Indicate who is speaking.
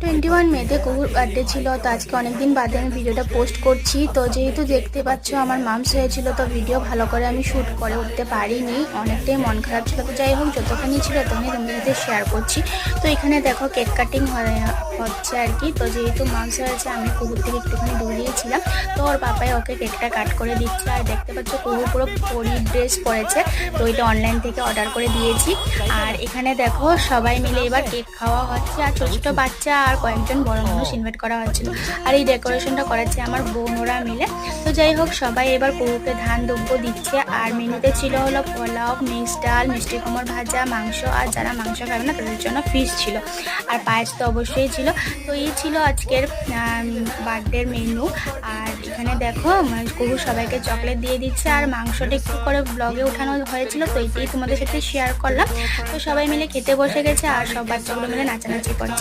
Speaker 1: 21 মেতে কুকুর বার্থডে ছিল, তো আজকে অনেকদিন বাদে আমি ভিডিওটা পোস্ট করছি। তো যেহেতু দেখতে পাচ্ছ আমার মামস হয়েছিল, তো ভিডিও ভালো করে আমি শ্যুট করে উঠতে পারিনি, অনেকটাই মন খারাপ ছিল। তো যাই হোক, যতখানি ছিল তখনই তোমাদের সাথে শেয়ার করছি। তো এখানে দেখো কেক কাটিং হচ্ছে আর কি। তো যেহেতু মামস হয়েছে, আমি কুকুর থেকে একটুখানি দূরিয়েছিলাম, তো ওর পাপাই ওকে কেকটা কাট করে দিচ্ছে। আর দেখতে পাচ্ছ কুকুর পুরো পরি ড্রেস পরেছে, তো এটা অনলাইন থেকে অর্ডার করে দিয়েছি। আর এখানে দেখো সবাই মিলে এবার কেক খাওয়া হচ্ছে, আর ছোট ছোট বাচ্চা আর কয়েকজন বড় মানুষ ইনভাইট করা হচ্ছিল। আর এই ডেকোরেশনটা করেছে আমার বোনরা মিলে। তো যাই হোক, সবাই এবার কুকুরকে ধান দুব্য দিচ্ছে। আর মেনুতে ছিল হলো পোলাও, মিক্সড ডাল, মিষ্টি কুমড় ভাজা, মাংস, আর যারা মাংস খাবে না তাদের জন্য ফিশ ছিল, আর পায়েস তো অবশ্যই ছিল। তো এই ছিল আজকের বার্থডের মেনু। আর এখানে দেখো কুকুর সবাইকে চকলেট দিয়ে দিচ্ছে, আর মাংসটা একটু করে ব্লগে উঠানো হয়েছিল, তো এটাই তোমাদের সাথে শেয়ার করলাম। তো সবাই মিলে খেতে বসে গেছে, আর সব বাচ্চাগুলো মিলে নাচানাচি করছে।